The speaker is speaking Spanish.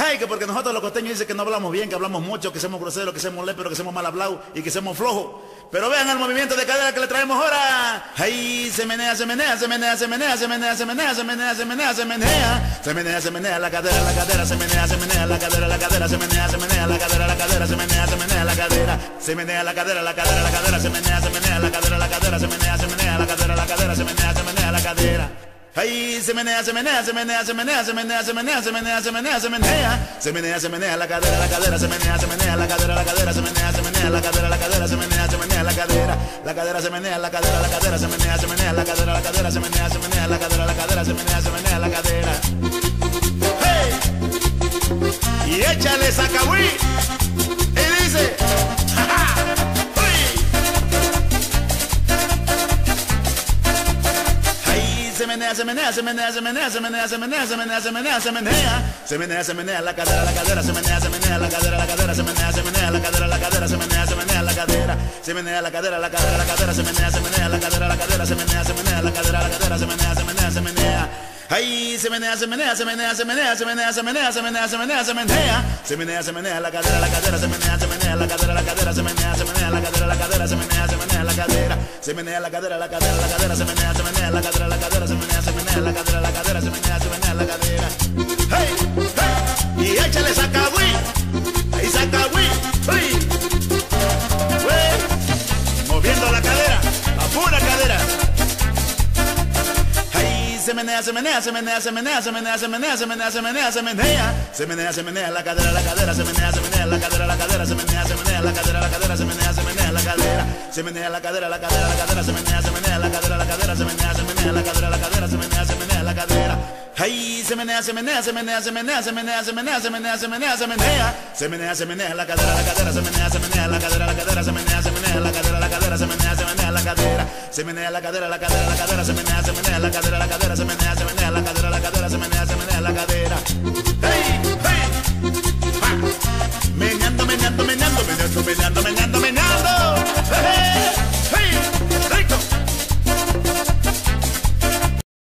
Hey, que porque nosotros los costeños dicen que no hablamos bien, que hablamos mucho, que somos groseros, que somos léperos, que somos mal hablados y que somos flojos. Pero vean el movimiento de cadera que le traemos ahora. Hey, se menea, se menea, se menea, se menea, se menea, se menea, se menea, se menea, se menea. Se menea, se menea la cadera, se menea, se menea la cadera, se menea, se menea la cadera, se menea, se menea la cadera. Se menea la cadera, se menea, se menea la cadera, se menea, se menea la cadera, se menea, se menea la cadera. Ahí se menea, se menea, se menea, se menea, se menea, se menea, se menea, se menea, se menea, se menea, se menea la cadera, se menea, se menea la cadera, se menea, se menea la cadera, se menea, se menea la cadera, se menea la cadera, se menea, se menea la cadera, se menea, se menea la cadera, se menea, se menea la cadera. ¡Hey! Y échale sacahuí y dice, ¡ja, ja! Se menea, se menea, se menea, se menea, se menea, se menea, se menea, se menea, se menea, se menea, se menea la cadera, se menea, se menea la cadera, se menea, se menea la cadera, se menea, se menea la cadera, se menea la cadera, se menea, se menea la cadera, se menea, se menea la cadera, se menea, se menea, se menea. Ahí se menea, se menea, se menea, se menea, se menea, se menea, se menea, se menea, se menea, se menea, se menea la cadera, se menea, se menea la cadera, se menea, se menea la cadera, se menea, se menea la cadera, se menea la cadera, se menea, se menea la cadera, se menea, se menea la cadera, se menea, se menea la cadera. Hey, hey, y échale sacahuí, ahí sacahuí, hey, moviendo la cadera, la pura cadera. Se menea, se menea, se menea, se menea, se menea, se menea, se menea, se menea, se menea, se menea, se menea la cadera, se menea, se menea la cadera, se menea, se menea la cadera, se menea, se menea la cadera, se menea la cadera, se menea, se menea la cadera, se menea, se menea la cadera, se menea, se menea la cadera. Ahí se menea, se menea, se menea, se menea, se menea, se menea, se menea, se menea, se menea, se menea, se menea la cadera, se menea, se menea la cadera, se menea, se menea la cadera, se menea, se menea la cadera, se menea la cadera, se menea, se menea la cadera, se menea, se menea la cadera, se menea, se menea la cadera. Hey, hey, meneando, meneando, meneando, meneando, meneando, meneando.